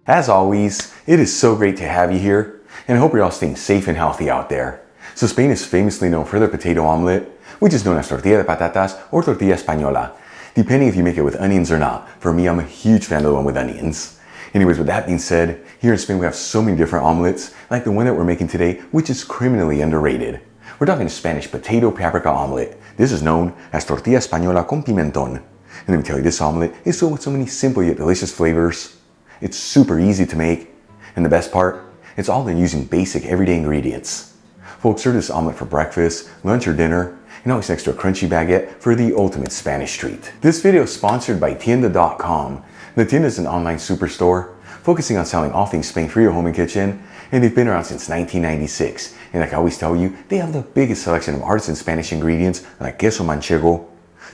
As always, it is so great to have you here, and I hope you're all staying safe and healthy out there. So Spain is famously known for their potato omelette, which is known as tortilla de patatas or tortilla española, depending if you make it with onions or not. For me, I'm a huge fan of the one with onions. Anyways, with that being said, here in Spain we have so many different omelettes, like the one that we're making today, which is criminally underrated. We're talking Spanish potato paprika omelette. This is known as tortilla española con pimentón. And let me tell you, this omelette is filled with so many simple yet delicious flavors. It's super easy to make, and the best part, it's all done using basic everyday ingredients. Folks, serve this omelette for breakfast, lunch, or dinner, and always next to a crunchy baguette for the ultimate Spanish treat. This video is sponsored by Tienda.com. The Tienda is an online superstore focusing on selling all things Spain for your home and kitchen, and they've been around since 1996. And like I always tell you, they have the biggest selection of artisan Spanish ingredients like queso manchego,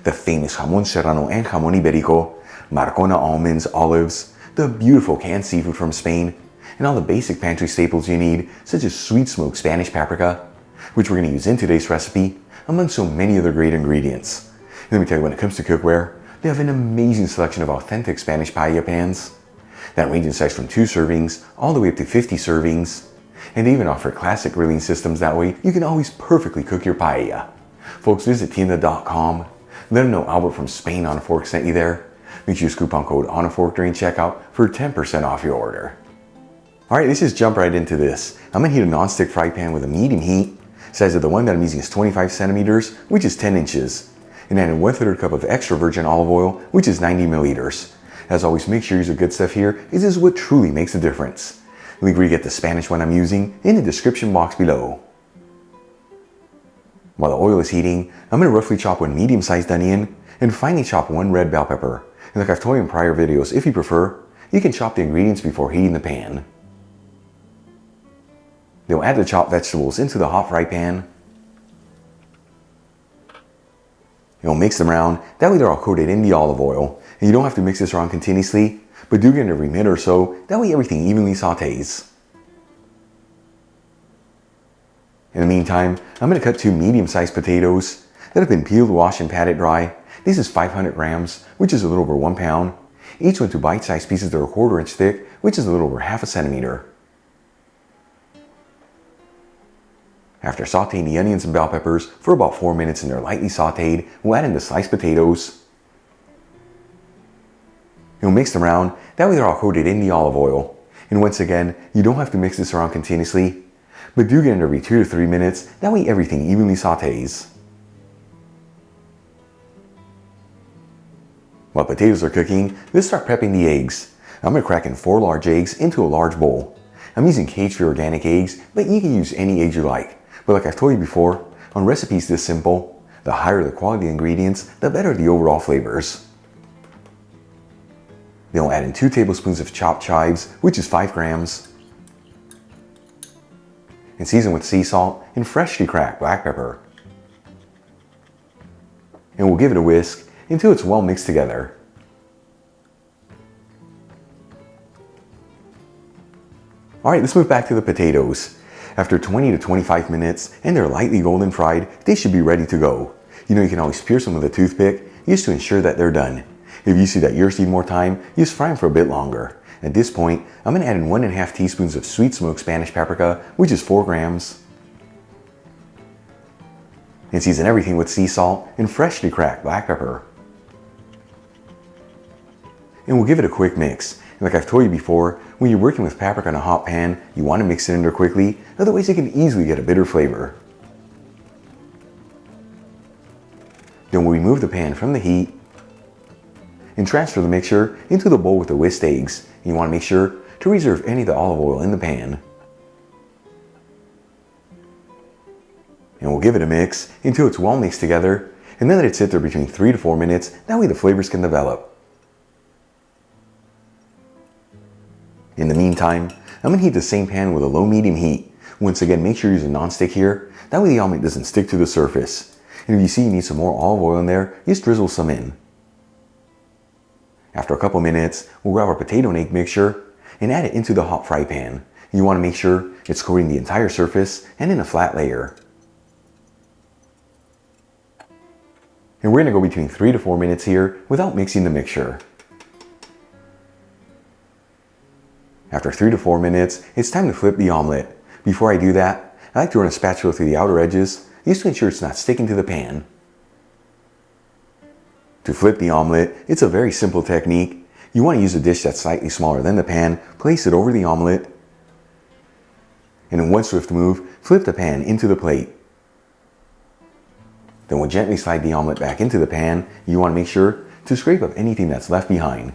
the famous jamón serrano and jamón ibérico, Marcona almonds, olives, the beautiful canned seafood from Spain, and all the basic pantry staples you need, such as sweet smoked Spanish paprika, which we're going to use in today's recipe, among so many other great ingredients. And let me tell you, when it comes to cookware, they have an amazing selection of authentic Spanish paella pans that range in size from 2 servings all the way up to 50 servings, and they even offer classic grilling systems that way you can always perfectly cook your paella. Folks, visit Tienda.com, let them know Albert from Spain on a Fork sent you there. Make sure you use coupon code ONAFORK during checkout for 10% off your order. Alright, let's just jump right into this. I'm going to heat a non-stick fry pan with a medium heat. Size of the one that I'm using is 25 centimeters, which is 10 inches. And add in 1/3 cup of extra virgin olive oil, which is 90 milliliters. As always, make sure you use the good stuff here, as this is what truly makes a difference. Link where you get the Spanish one I'm using in the description box below. While the oil is heating, I'm going to roughly chop 1 medium-sized onion and finely chop 1 red bell pepper. And like I've told you in prior videos, if you prefer, you can chop the ingredients before heating the pan. Then we'll add the chopped vegetables into the hot fry pan. You'll mix them around, that way they're all coated in the olive oil. And you don't have to mix this around continuously, but do it every minute or so, that way everything evenly sautés. In the meantime, I'm going to cut 2 medium-sized potatoes that have been peeled, washed, and patted dry. This is 500 grams, which is a little over 1 pound. Each went to bite-sized pieces that are 1/4 inch thick, which is a little over 1/2 centimeter. After sauteing the onions and bell peppers for about 4 minutes and they're lightly sauteed, we'll add in the sliced potatoes. You'll mix them around, that way they're all coated in the olive oil. And once again, you don't have to mix this around continuously, but do get it every 2 to 3 minutes, that way everything evenly sautés. While potatoes are cooking, let's start prepping the eggs. I'm going to crack in 4 large eggs into a large bowl. I'm using cage-free organic eggs, but you can use any eggs you like. But like I've told you before, on recipes this simple, the higher the quality of ingredients, the better the overall flavors. Then we'll add in 2 tablespoons of chopped chives, which is 5 grams. And season with sea salt and freshly cracked black pepper. And we'll give it a whisk until it's well mixed together. Alright, let's move back to the potatoes. After 20 to 25 minutes and they're lightly golden fried, they should be ready to go. You know, you can always pierce them with a toothpick just to ensure that they're done. If you see that yours need more time, just fry them for a bit longer. At this point, I'm going to add in 1.5 teaspoons of sweet smoked Spanish paprika, which is 4 grams. And season everything with sea salt and freshly cracked black pepper. And we'll give it a quick mix. And like I've told you before, when you're working with paprika in a hot pan, you want to mix it in there quickly, otherwise it can easily get a bitter flavor. Then we'll remove the pan from the heat and transfer the mixture into the bowl with the whisked eggs. You want to make sure to reserve any of the olive oil in the pan. And we'll give it a mix until it's well mixed together, and then let it sit there between 3 to 4 minutes, that way the flavors can develop. In the meantime, I'm going to heat the same pan with a low-medium heat. Once again, make sure you use a non-stick here, that way the omelet doesn't stick to the surface. And if you see you need some more olive oil in there, just drizzle some in. After a couple minutes, we'll grab our potato and egg mixture and add it into the hot fry pan. You want to make sure it's coating the entire surface and in a flat layer. And we're going to go between 3 to 4 minutes here without mixing the mixture. After 3 to 4 minutes, it's time to flip the omelette. Before I do that, I like to run a spatula through the outer edges, just to ensure it's not sticking to the pan. To flip the omelette, it's a very simple technique. You want to use a dish that's slightly smaller than the pan, place it over the omelette, and in one swift move, flip the pan into the plate. Then we'll gently slide the omelette back into the pan. You want to make sure to scrape up anything that's left behind.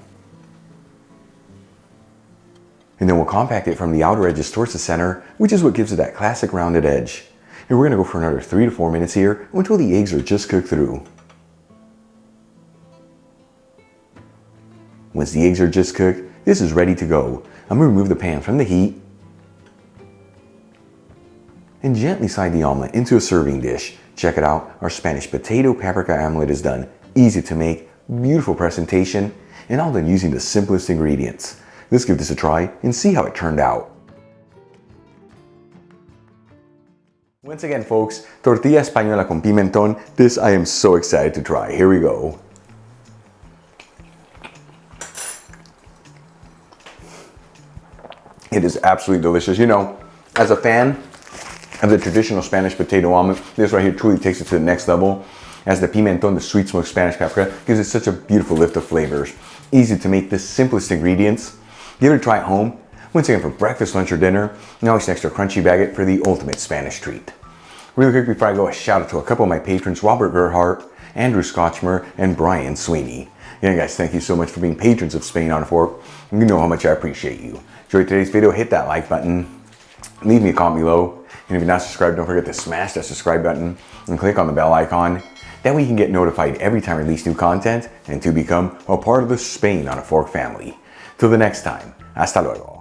And then we'll compact it from the outer edges towards the center, which is what gives it that classic rounded edge. And we're going to go for another 3 to 4 minutes here until the eggs are just cooked through. Once the eggs are just cooked, this is ready to go. I'm going to remove the pan from the heat and gently slide the omelette into a serving dish. Check it out, our Spanish potato paprika omelette is done. Easy to make, beautiful presentation, and all done using the simplest ingredients. Let's give this a try and see how it turned out. Once again folks, tortilla española con pimentón. This I am so excited to try. Here we go. It is absolutely delicious. You know, as a fan of the traditional Spanish potato omelet, this right here truly takes it to the next level. As the pimentón, the sweet smoked Spanish paprika, gives it such a beautiful lift of flavors. Easy to make, the simplest ingredients. Give it a try at home. Once again for breakfast, lunch, or dinner. And always an extra crunchy baguette for the ultimate Spanish treat. Really quick before I go, a shout out to a couple of my patrons, Robert Gerhardt, Andrew Scotchmer, and Brian Sweeney. Yeah guys, thank you so much for being patrons of Spain on a Fork. You know how much I appreciate you. Enjoyed today's video, hit that like button. Leave me a comment below. And if you're not subscribed, don't forget to smash that subscribe button and click on the bell icon. That way you can get notified every time I release new content and to become a part of the Spain on a Fork family. Till the next time, hasta luego.